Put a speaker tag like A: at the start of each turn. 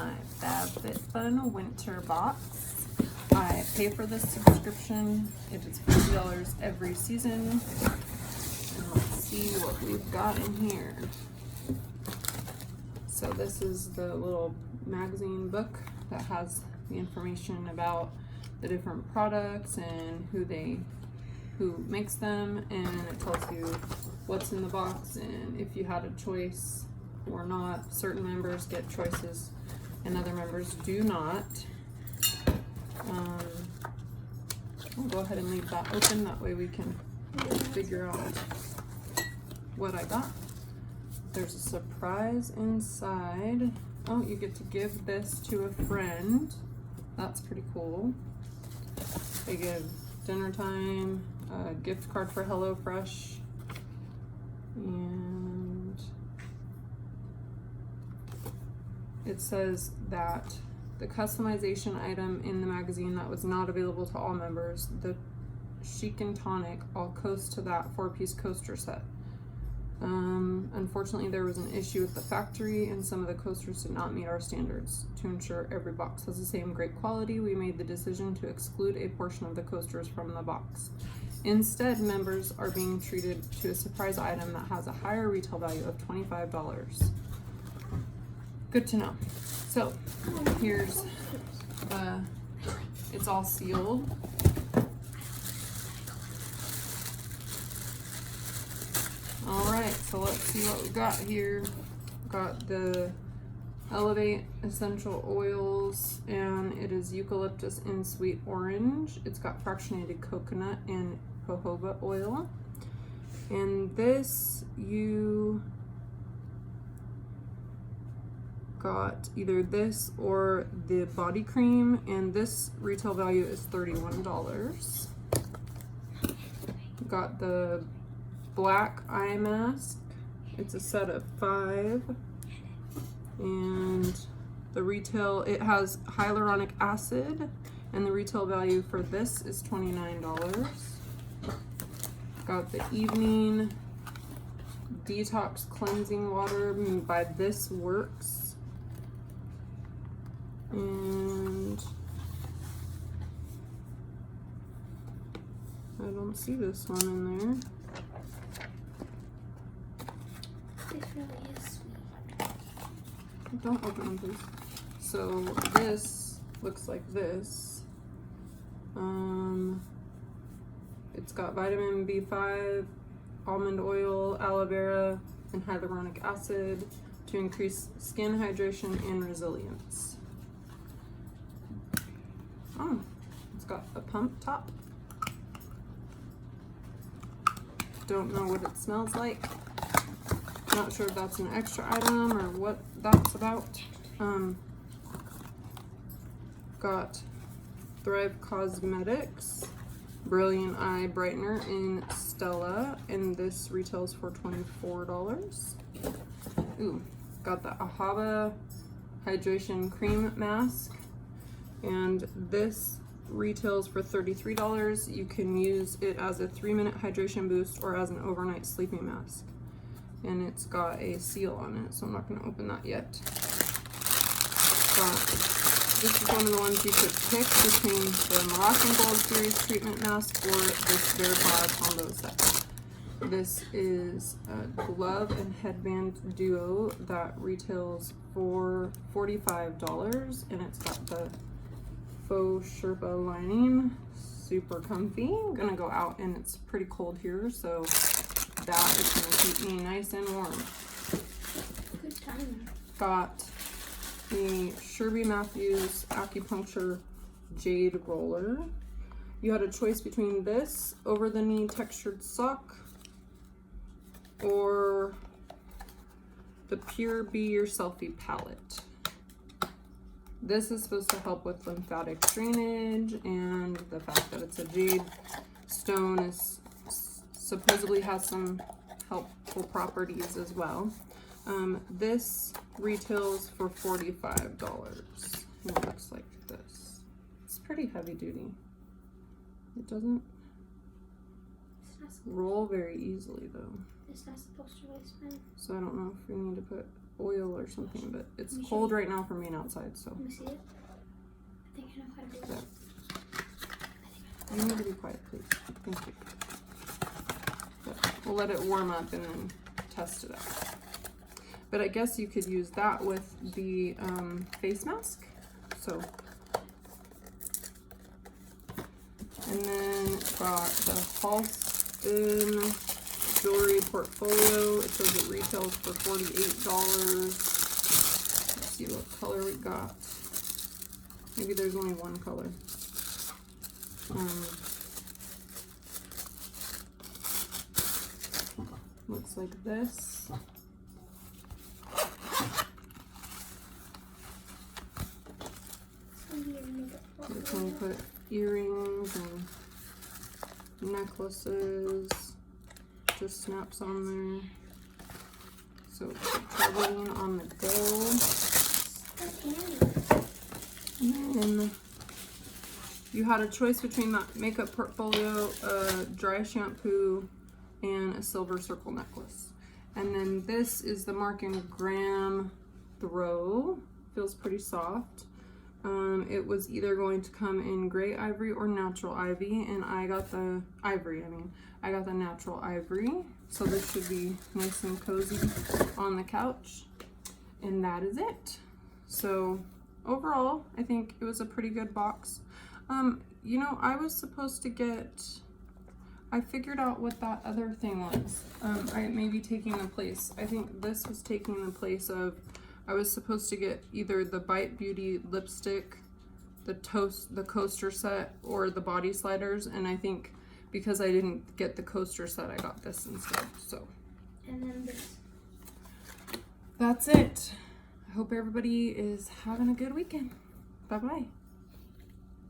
A: my FabFitFun Winter box. I pay for this subscription. It is $50 every season. And let's see what we've got in here. So this is the little magazine book that has the information about the different products and who makes them, and it tells you what's in the box and if you had a choice or not. Certain members get choices and other members do not. I'll go ahead and leave that open, that way we can figure out what I got. There's a surprise inside. Oh, you get to give this to a friend. That's pretty cool. They give dinner time, a gift card for HelloFresh, and it says that the customization item in the magazine that was not available to all members, the Chic and Tonic, all coast to that 4-piece coaster set. Unfortunately, there was an issue with the factory and some of the coasters did not meet our standards. To ensure every box has the same great quality, we made the decision to exclude a portion of the coasters from the box. Instead, members are being treated to a surprise item that has a higher retail value of $25. Good to know. So here's it's all sealed. Alright, so let's see what we got here. Got the Elevate Essential Oils, and it is eucalyptus and sweet orange. It's got fractionated coconut and jojoba oil. And this, you got either this or the body cream, and this retail value is $31. Got the black eye mask. It's a set of 5, and the retail, it has hyaluronic acid, and the retail value for this is $29. Got the evening detox cleansing water by This Works, and I don't see this one in there.
B: This really is sweet.
A: Don't open them, please. So this looks like this. It's got vitamin B5, almond oil, aloe vera, and hyaluronic acid to increase skin hydration and resilience. Oh, it's got a pump top. Don't know what it smells like. Not sure if that's an extra item or what that's about. Got Thrive Cosmetics Brilliant Eye Brightener in Stella, and this retails for $24. Ooh, got the Ahava Hydration Cream Mask, and this retails for $33. You can use it as a 3-minute hydration boost or as an overnight sleeping mask. And it's got a seal on it, so I'm not going to open that yet. This is one of the ones you could pick between the Moroccan Gold Series treatment mask or this Veripod combo set. This is a glove and headband duo that retails for $45, and it's got the faux Sherpa lining. Super comfy. I'm gonna go out and it's pretty cold here, so that is gonna keep me nice and warm.
B: Good timing.
A: Got the Sherby Matthews Acupuncture Jade Roller. You had a choice between this over-the-knee textured sock or the Pure Be Your Selfie palette. This is supposed to help with lymphatic drainage, and the fact that it's a jade stone is supposedly has some helpful properties as well. This retails for $45. It looks like this. It's pretty heavy duty. It doesn't roll very easily though.
B: It's not supposed to really spin.
A: So I don't know if we need to put oil or something, but it's
B: Let me
A: cold
B: see.
A: right now for being outside, so.
B: Let me see it. I think I know how to do it.
A: You need to be quiet, please. Thank you. But we'll let it warm up and then test it out. But I guess you could use that with the face mask. So, and then got the Halston jewelry portfolio. It says it retails for $48. Let's see what color we got. Maybe there's only one color. Looks like this. You can put earrings and necklaces. Just snaps on there. So traveling on the go. And then you had a choice between that makeup portfolio, a dry shampoo, and a silver circle necklace. And then this is the Mark and Graham Throw. Feels pretty soft. It was either going to come in gray ivory or natural ivy, and I got the ivory. I got the natural ivory. So this should be nice and cozy on the couch. And that is it. So overall, I think it was a pretty good box. You know, I was supposed to get, I figured out what that other thing was. I may be taking the place. I think this was taking the place of, I was supposed to get either the Bite Beauty lipstick, the coaster set, or the body sliders, and I think because I didn't get the coaster set, I got this instead. So,
B: and then this.
A: That's it. I hope everybody is having a good weekend. Bye-bye.